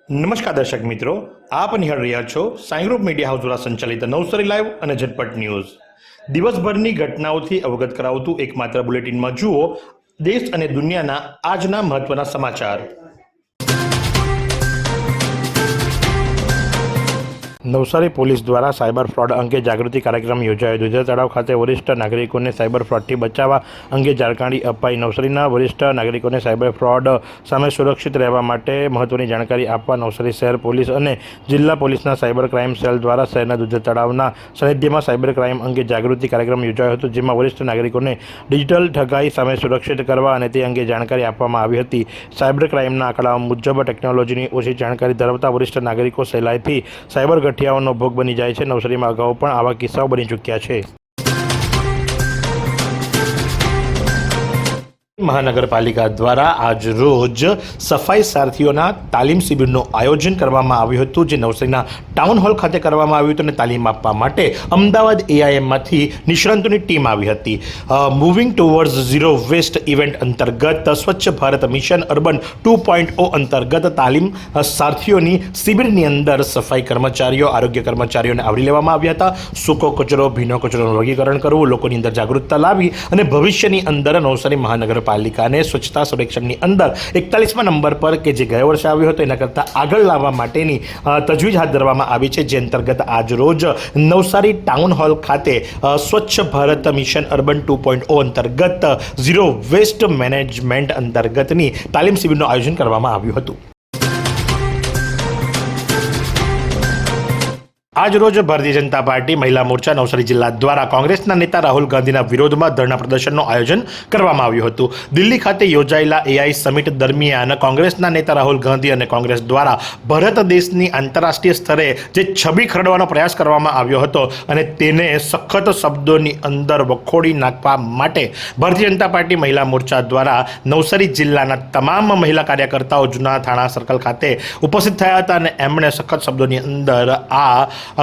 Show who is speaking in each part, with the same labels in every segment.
Speaker 1: નમસ્કાર દર્શક મિત્રો, આપ નિહાળ રહ્યા છો સાઈ ગ્રુપ મીડિયા હાઉસ દ્વારા સંચાલિત નવસારી લાઈવ અને ઝટપટ ન્યૂઝ। દિવસભરની ઘટનાઓથી અવગત કરાવતું એકમાત્ર બુલેટિનમાં જુઓ દેશ અને દુનિયાના આજના મહત્વના સમાચાર। નવસારી પોલીસ દ્વારા સાયબર ફ્રોડ અંગે જાગૃતિ કાર્યક્રમ યોજાયો। દુધેર તળાવ ખાતે વરિષ્ઠ નાગરિકોને સાયબર ફ્રોડથી બચાવવા અંગે જાણકારી અપાઈ। નવસારીના વરિષ્ઠ નાગરિકોને સાયબર ફ્રોડ સામે સુરક્ષિત રહેવા માટે મહત્વની જાણકારી આપવા નવસારી શહેર પોલીસ અને જિલ્લા પોલીસના સાયબર ક્રાઇમ સેલ દ્વારા શહેરના દુધેર તળાવના સાનિધ્યમાં સાયબર ક્રાઇમ અંગે જાગૃતિ કાર્યક્રમ યોજાયો હતો, જેમાં વરિષ્ઠ નાગરિકોને ડિજિટલ ઠગાઈ સામે સુરક્ષિત કરવા અને તે અંગે જાણકારી આપવામાં આવી હતી। સાયબર ક્રાઇમના આંકડાઓ મુજબ ટેકનોલોજીની ઓછી જાણકારી ધરાવતા વરિષ્ઠ નાગરિકો સહેલાઈથી સાયબર ગઠિયાઓનો ભોગ બની જાય છે। નવસારીમાં અગાઉ પણ આવા કિસ્સાઓ બની ચૂક્યા છે। મહાનગરપાલિકા દ્વારા આજ રોજ સફાઈ સારથીઓના તાલીમ શિબિરનું આયોજન કરવામાં આવ્યું હતું, જે નવસારીના ટાઉન હોલ ખાતે કરવામાં આવ્યું હતું અને તાલીમ આપવા માટે અમદાવાદ એઆઈએમમાંથી નિષ્ણાંતોની ટીમ આવી હતી। Moving towards zero waste event અંતર્ગત સ્વચ્છ ભારત મિશન અર્બન 2.0 અંતર્ગત તાલીમ સારથીઓની શિબિરની અંદર સફાઈ કર્મચારીઓ, આરોગ્ય કર્મચારીઓને આવરી લેવામાં આવ્યા હતા। સૂકો કચરો, ભીનો કચરોનું વર્ગીકરણ કરવું, લોકોની અંદર જાગૃતતા લાવી અને ભવિષ્યની અંદર નવસારી મહાનગરપાલિકાને સ્વચ્છતા સર્વેક્ષણની અંદર 41મા નંબર પર કે જે ગયા વર્ષે આવ્યો હતો એના કરતાં આગળ લાવવા માટેની તજવીજ હાથ ધરવામાં આવી છે, જે અંતર્ગત આજ રોજ નવસારી ટાઉન હોલ ખાતે સ્વચ્છ ભારત મિશન અર્બન 2.0 અંતર્ગત ઝીરો વેસ્ટ મેનેજમેન્ટ અંતર્ગતની તાલીમ શિબિરનું આયોજન કરવામાં આવ્યું હતું। આજ રોજ ભારતીય જનતા પાર્ટી મહિલા મોરચા નવસારી જિલ્લા દ્વારા કોંગ્રેસના નેતા રાહુલ ગાંધીના વિરોધમાં ધરણા પ્રદર્શનનું આયોજન કરવામાં આવ્યું હતું। દિલ્હી ખાતે યોજાયેલા એઆઈ સમિટ દરમિયાન કોંગ્રેસના નેતા રાહુલ ગાંધી અને કોંગ્રેસ દ્વારા ભારત દેશની આંતરરાષ્ટ્રીય સ્તરે જે છબી ખરડવાનો પ્રયાસ કરવામાં આવ્યો હતો અને તેને સખત શબ્દોની અંદર વખોડી નાખવા માટે ભારતીય જનતા પાર્ટી મહિલા મોરચા દ્વારા નવસારી જિલ્લાના તમામ મહિલા કાર્યકર્તાઓ જૂના થાણા સર્કલ ખાતે ઉપસ્થિત થયા હતા અને એમણે સખત શબ્દોની અંદર આ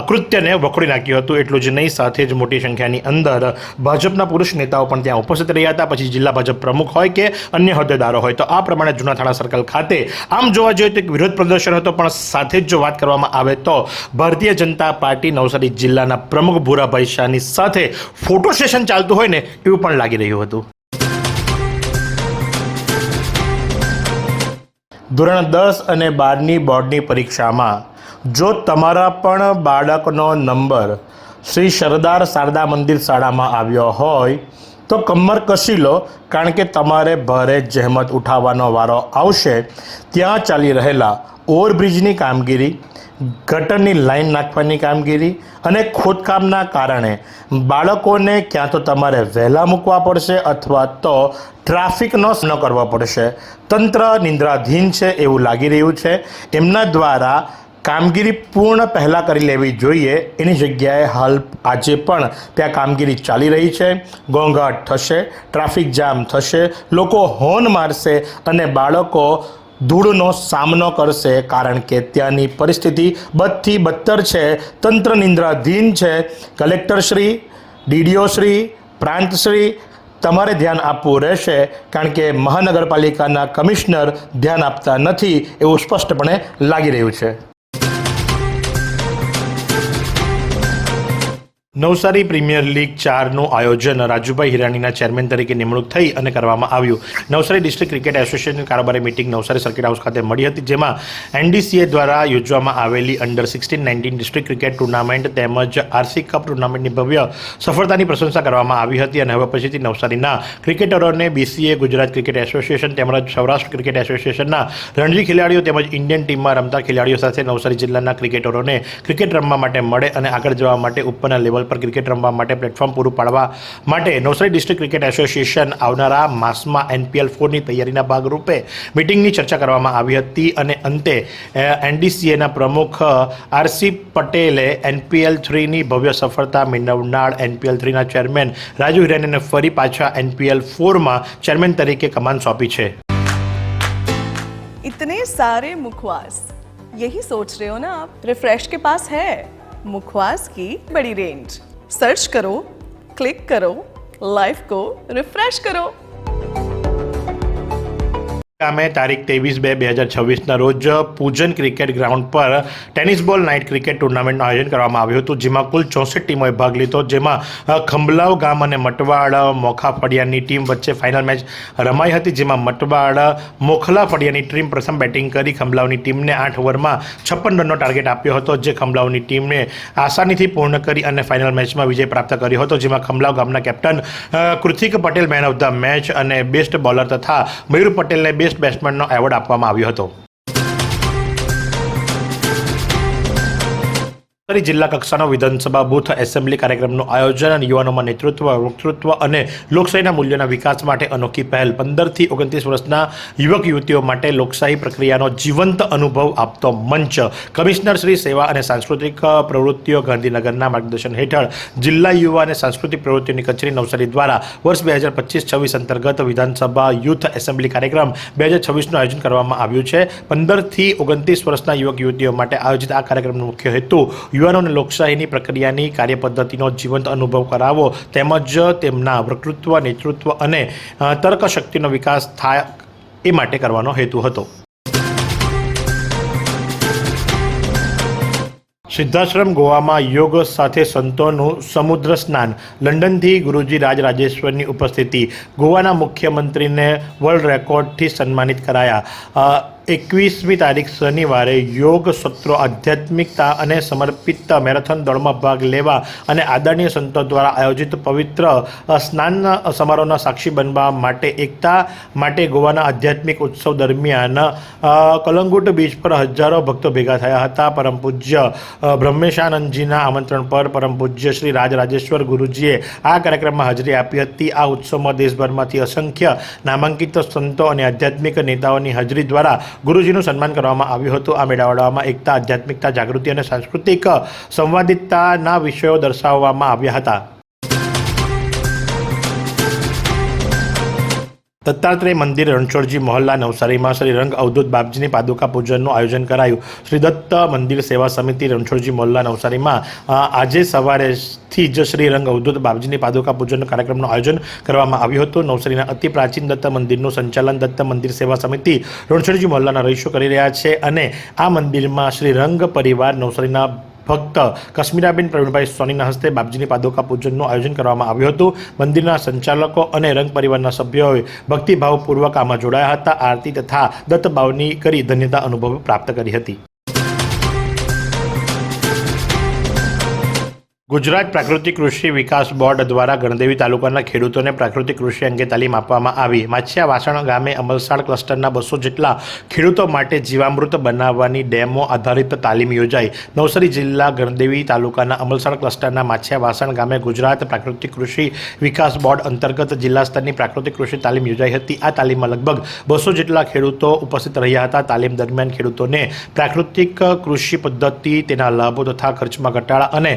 Speaker 1: કૃત્યને વખોડી નાખ્યું હતું। એટલું જ નહીં, સાથે જ મોટી સંખ્યાની અંદર ભાજપના પુરુષ નેતાઓ પણ ત્યાં ઉપસ્થિત રહ્યા હતા। પછી જિલ્લા ભાજપ પ્રમુખ હોય કે અન્ય હોદ્દેદારો હોય, તો આ પ્રમાણે જૂના થાણા સર્કલ ખાતે આમ જોવા જોઈએ તો એક વિરોધ પ્રદર્શન હતો, પણ સાથે જ જો વાત કરવામાં આવે તો ભારતીય જનતા પાર્ટી નવસારી જિલ્લાના પ્રમુખ ભૂરાભાઈ શાહની સાથે ફોટો સેશન ચાલતું હોય ને એવું પણ લાગી રહ્યું હતું। ધોરણ 10 અને 12ની બોર્ડની પરીક્ષામાં જો તમારા પણ બાળકનો નંબર શ્રી સરદાર શારદા મંદિર શાળામાં આવ્યો હોય તો કમર કસી લો, કારણ કે તમારે ભારે જહેમત ઉઠાવવાનો વારો આવશે। ત્યાં ચાલી રહેલા ઓવરબ્રિજની કામગીરી, ગટરની લાઈન નાખવાની કામગીરી અને ખોદકામના કારણે બાળકોને ક્યાં તો તમારે વહેલા મૂકવા પડશે અથવા તો ટ્રાફિકનો સામનો કરવો પડશે। તંત્ર નિંદ્રાધીન છે એવું લાગી રહ્યું છે। એમના દ્વારા કામગીરી પૂર્ણ પહેલાં કરી લેવી જોઈએ, એની જગ્યાએ હાલ આજે પણ ત્યાં કામગીરી ચાલી રહી છે। ઘોંઘાટ થશે, ટ્રાફિક જામ થશે, લોકો હોર્ન મારશે અને બાળકો ધૂળનો સામનો કરશે, કારણ કે ત્યાંની પરિસ્થિતિ બદથી બદતર છે। તંત્ર નિંદ્રાધીન છે। કલેક્ટરશ્રી, ડીડીઓશ્રી, પ્રાંતશ્રી, તમારે ધ્યાન આપવું રહેશે, કારણ કે મહાનગરપાલિકાના કમિશનર ધ્યાન આપતા નથી એવું સ્પષ્ટપણે લાગી રહ્યું છે। નવસારી પ્રીમિયર લીગ 4નું આયોજન રાજુભાઈ હિરાણીના ચેરમેન તરીકે નિમણૂક થઈ અને કરવામાં આવ્યું। નવસારી ડિસ્ટ્રિક્ટ ક્રિકેટ એસોસિએશન કારોબારી મિટિંગ નવસારી સર્કિટ હાઉસ ખાતે મળી હતી, જેમાં એનડીસીએ દ્વારા યોજવામાં આવેલી અંડર 16-19 ડિસ્ટ્રિક્ટ ક્રિકેટ ટુર્નામેન્ટ તેમજ આરસી કપ ટુર્નામેન્ટની ભવ્ય સફળતાની પ્રશંસા કરવામાં આવી હતી અને હવે પછીથી નવસારીના ક્રિકેટરોને બીસીએ, ગુજરાત ક્રિકેટ એસોસિએશન તેમજ સૌરાષ્ટ્ર ક્રિકેટ એસોસિએશનના રણજી ખેલાડીઓ તેમજ ઇન્ડિયન ટીમમાં રમતા ખેલાડીઓ સાથે નવસારી જિલ્લાના ક્રિકેટરોને ક્રિકેટ રમવા માટે મળે અને આગળ જવા માટે ઉપરના લેવલ પર ક્રિકેટ રમવા માટે પ્લેટફોર્મ પૂરું પાડવા માટે નવસારી ડિસ્ટ્રિક્ટ ક્રિકેટ એસોસિએશન આવનારા માસમાં NPL 4ની તૈયારીના ભાગરૂપે મિટિંગની ચર્ચા કરવામાં આવી હતી અને અંતે એનડીસીએના પ્રમુખ આરસી પટેલે NPL 3ની ભવ્ય સફળતા મેળવનાર NPL 3ના ચેરમેન રાજુ હિરાણીને ફરી પાછા NPL 4માં ચેરમેન તરીકે કમાન સોંપી છે।
Speaker 2: इतने सारे मुखवास, यही सोच रहे हो ना आप? रिफ्रेश के पास है मुखवास की बड़ी रेंज। सर्च करो, क्लिक करो, लाइफ को रिफ्रेश करो।
Speaker 1: ગામે તારીખ 23/2/2026ના રોજ પૂજન ક્રિકેટ ગ્રાઉન્ડ પર ટેનિસ બોલ નાઇટ ક્રિકેટ ટુર્નામેન્ટનું આયોજન કરવામાં આવ્યું હતું, જેમાં કુલ 64 ટીમોએ ભાગ લીધો, જેમાં ખંભલાવ ગામ અને મટવાડ મોખા ફળિયાની ટીમ વચ્ચે ફાઇનલ મેચ રમાઈ હતી, જેમાં મટવાડ મોખલા ફળિયાની ટીમ પ્રથમ બેટિંગ કરી ખંભલાવની ટીમને 8 ઓવરમાં 56 રનનો ટાર્ગેટ આપ્યો હતો, જે ખંભલાવની ટીમને આસાનીથી પૂર્ણ કરી અને ફાઇનલ મેચમાં વિજય પ્રાપ્ત કર્યો હતો, જેમાં ખંભલાવ ગામના captain Kritik Patel man of the match અને બેસ્ટ બોલર તથા મયુર પટેલને બેસ્ટ બેટ્સમેનનો એવોર્ડ આપવામાં આવ્યો હતો. જિલ્લા કક્ષાનો વિધાનસભા બૂથ એસેમ્બલી કાર્યક્રમનું આયોજન અને યુવાનોમાં નેતૃત્વ, વક્તૃત્વ અને લોકશાહીના મૂલ્યોના વિકાસ માટે અનોખી પહેલ. 15 થી 29 વર્ષના યુવક યુવતીઓ માટે લોકશાહી પ્રક્રિયાનો જીવંત અનુભવ આપતો મંચ. કમિશનર શ્રી સેવા અને સાંસ્કૃતિક પ્રવૃત્તિઓ ગાંધીનગરના માર્ગદર્શન હેઠળ જિલ્લા યુવા અને સાંસ્કૃતિક પ્રવૃત્તિઓની કચેરી નવસારી દ્વારા વર્ષ 2025-26 અંતર્ગત વિધાનસભા યુથ એસેમ્બલી કાર્યક્રમ 2026નું આયોજન કરવામાં આવ્યું છે. 15 થી 29 વર્ષના યુવક યુવતીઓ માટે આયોજિત આ કાર્યક્રમનો મુખ્ય હેતુ યુવાનોને લોકશાહીની પ્રક્રિયાની કાર્યપદ્ધતિનો જીવંત અનુભવ કરાવવો તેમજ તેમના વક્તૃત્વ, નેતૃત્વ અને તર્કશક્તિનો વિકાસ થાય એ માટે કરવાનો હેતુ હતો. સિદ્ધાશ્રમ ગોવામાં યોગ સાથે સંતોનું સમુદ્ર સ્નાન. લંડનથી ગુરુજી રાજરાજેશ્વરની ઉપસ્થિતિ. ગોવાના મુખ્યમંત્રીને વર્લ્ડ રેકોર્ડથી સન્માનિત કરાયા. 21મી તારીખ શનિવારે યોગ સત્રો, આધ્યાત્મિકતા અને સમર્પિત મેરેથોન દોડમાં ભાગ લેવા અને આદરણીય સંતો દ્વારા આયોજિત પવિત્ર સ્નાન સમારોહના સાક્ષી બનવા માટે એકતા માટે ગોવાના આધ્યાત્મિક ઉત્સવ દરમિયાન કલંગુટ બીચ પર હજારો ભક્તો ભેગા થયા હતા. પરમ પૂજ્ય બ્રહ્મેશાનંદજીના આમંત્રણ પર પરમ પૂજ્ય શ્રી રાજરાજેશ્વર ગુરુજીએ આ કાર્યક્રમમાં હાજરી આપી હતી. આ ઉત્સવમાં દેશભરમાંથી અસંખ્ય નામાંકિત સંતો અને આધ્યાત્મિક નેતાઓની હાજરી દ્વારા ગુરુજીનું સન્માન કરવામાં આવ્યું હતું. આ મેળાવડામાં એકતા, આધ્યાત્મિકતા, જાગૃતિ અને સાંસ્કૃતિક સંવાદિતાના વિષયો દર્શાવવામાં આવ્યા હતા. દત્તાત્રેય મંદિર, રણછોડજી મહોલ્લા, નવસારીમાં શ્રી રંગ અવધૂત બાપજીની પાદુકા પૂજનનું આયોજન કરાયું. શ્રી દત્ત મંદિર સેવા સમિતિ, રણછોડજી મહોલ્લા, નવસારીમાં આજે સવારેથી જ શ્રી રંગ અવધૂત બાપજીની પાદુકા પૂજન કાર્યક્રમનું આયોજન કરવામાં આવ્યું હતું. નવસારીના અતિ પ્રાચીન દત્ત મંદિરનું સંચાલન દત્ત મંદિર સેવા સમિતિ, રણછોડજી મહોલ્લાના રહીશો કરી રહ્યા છે અને આ મંદિરમાં શ્રી રંગ પરિવાર નવસારીના ભક્ત કશ્મીરાબેન પ્રવીણભાઈ સોનીના હસ્તે બાપજીની પાદુકા પૂજનનું આયોજન કરવામાં આવ્યું હતું. મંદિરના સંચાલકો અને રંગ પરિવારના સભ્યોએ ભક્તિભાવપૂર્વક આમાં જોડાયા હતા. આરતી તથા દત્તભાવની કરી ધન્યતા અનુભવ પ્રાપ્ત કરી હતી. ગુજરાત પ્રાકૃતિક કૃષિ વિકાસ બોર્ડ દ્વારા ગણદેવી તાલુકાના ખેડૂતોને પ્રાકૃતિક કૃષિ અંગે તાલીમ આપવામાં આવી. માછિયા વાસણ ગામે અમલસાડ ક્લસ્ટરના 200 જેટલા ખેડૂતો માટે જીવામૃત બનાવવાની ડેમો આધારિત તાલીમ યોજાઈ. નવસારી જિલ્લા ગણદેવી તાલુકાના અમલસાડ ક્લસ્ટરના માછિયા વાસણ ગામે ગુજરાત પ્રાકૃતિક કૃષિ વિકાસ બોર્ડ અંતર્ગત જિલ્લા સ્તરની પ્રાકૃતિક કૃષિ તાલીમ યોજાઈ હતી. આ તાલીમમાં લગભગ 200 જેટલા ખેડૂતો ઉપસ્થિત રહ્યા હતા. તાલીમ દરમિયાન ખેડૂતોને પ્રાકૃતિક કૃષિ પદ્ધતિ, તેના લાભો તથા ખર્ચમાં ઘટાડા અને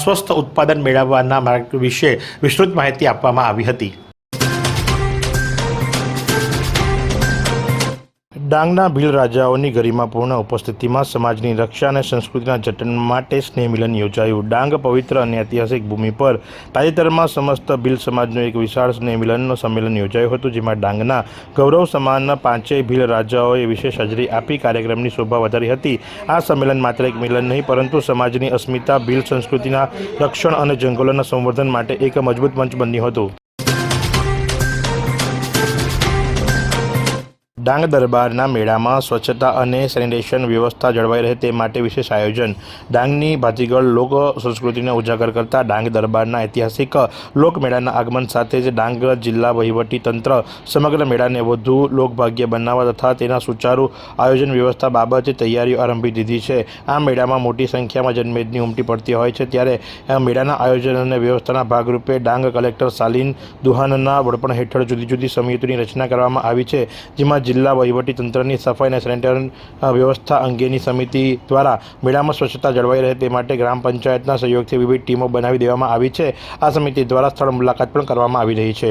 Speaker 1: સ્વસ્થ ઉત્પાદન મેળવવાના માર્ગ વિશે વિસ્તૃત માહિતી આપવામાં આવી હતી. ડાંગના ભીલ રાજાઓની ગરિમાપૂર્ણ ઉપસ્થિતિમાં સમાજની રક્ષા અને સંસ્કૃતિના જતન માટે સ્નેહ મિલન યોજાયું. ડાંગ પવિત્ર અને ઐતિહાસિક ભૂમિ પર તાજેતરમાં સમસ્ત ભીલ સમાજનું એક વિશાળ સ્નેહ મિલન સંમેલન યોજાયું હતું, જેમાં ડાંગના ગૌરવ સમાન 5 ભીલ રાજાઓએ વિશેષ હાજરી આપી કાર્યક્રમની શોભા વધારી હતી. આ સંમેલન માત્ર એક મિલન નહીં, પરંતુ સમાજની અસ્મિતા, ભીલ સંસ્કૃતિના રક્ષણ અને જંગલોના સંવર્ધન માટે એક મજબૂત મંચ બન્યું હતું. ડાંગ દરબારના મેળામાં સ્વચ્છતા અને સેનિટેશન વ્યવસ્થા જળવાઈ રહે તે માટે વિશેષ આયોજન. ડાંગની ભાતીગળ લોક સંસ્કૃતિને ઉજાગર કરતા ડાંગ દરબારના ઐતિહાસિક લોકમેળાના આગમન સાથે જ ડાંગ જિલ્લા વહીવટી તંત્ર સમગ્ર મેળાને વધુ લોકભાગ્ય બનાવવા તથા તેના સુચારુ આયોજન વ્યવસ્થા બાબતે તૈયારીઓ આરંભી દીધી છે. આ મેળામાં મોટી સંખ્યામાં જનમેદની ઉમટી પડતી હોય છે, ત્યારે મેળાના આયોજન અને વ્યવસ્થાના ભાગરૂપે ડાંગ કલેક્ટર શાલિન દુહાનના વડપણ હેઠળ જુદી જુદી સમિતિઓની રચના કરવામાં આવી છે, જેમાં જિલ્લા વહીવટી તંત્રની સફાઈ અને સેનિટેશન વ્યવસ્થા અંગેની સમિતિ દ્વારા મેળામાં સ્વચ્છતા જળવાઈ રહે તે માટે ગ્રામ પંચાયતના સહયોગથી વિવિધ ટીમો બનાવી દેવામાં આવી છે. આ સમિતિ દ્વારા સ્થળ મુલાકાત પણ કરવામાં આવી રહી છે.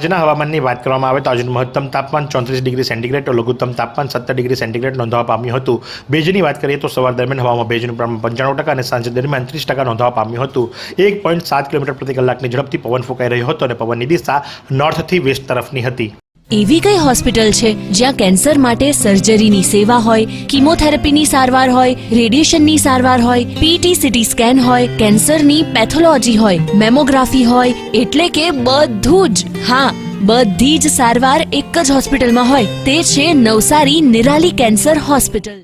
Speaker 1: આજના હવામાનની વાત કરવામાં આવે તો આજનું મહત્તમ તાપમાન 34 ડિગ્રી સેન્ટીગ્રેડ તો લઘુત્તમ તાપમાન 17 ડિગ્રી સેન્ટીગ્રેડ નોંધવા પામ્યું હતું. ભેજની વાત કરીએ તો સવાર દરમિયાન હવામાં ભેજનું પ્રમાણ 95% અને સાંજ દરમિયાન 30% નોંધવા પામ્યું હતું. 1.7 કિલોમીટર પ્રતિ કલાકની ઝડપથી પવન ફૂંકાઈ રહ્યો હતો અને પવનની દિશા નોર્થથી વેસ્ટ તરફની હતી.
Speaker 3: એવી કઈ હોસ્પિટલ છે જ્યાં કેન્સર માટે સર્જરીની સેવા હોય, કીમોથેરાપીની સારવાર હોય, રેડિયેશનની સારવાર હોય, પીટી સીટી સ્કેન હોય, કેન્સરની પેથોલોજી હોય, મેમોગ્રાફી હોય, એટલે કે બધું જ. હા, બધી જ સારવાર એક જ હોસ્પિટલમાં હોય. તે છે નવસારી નિરાલી કેન્સર હોસ્પિટલ.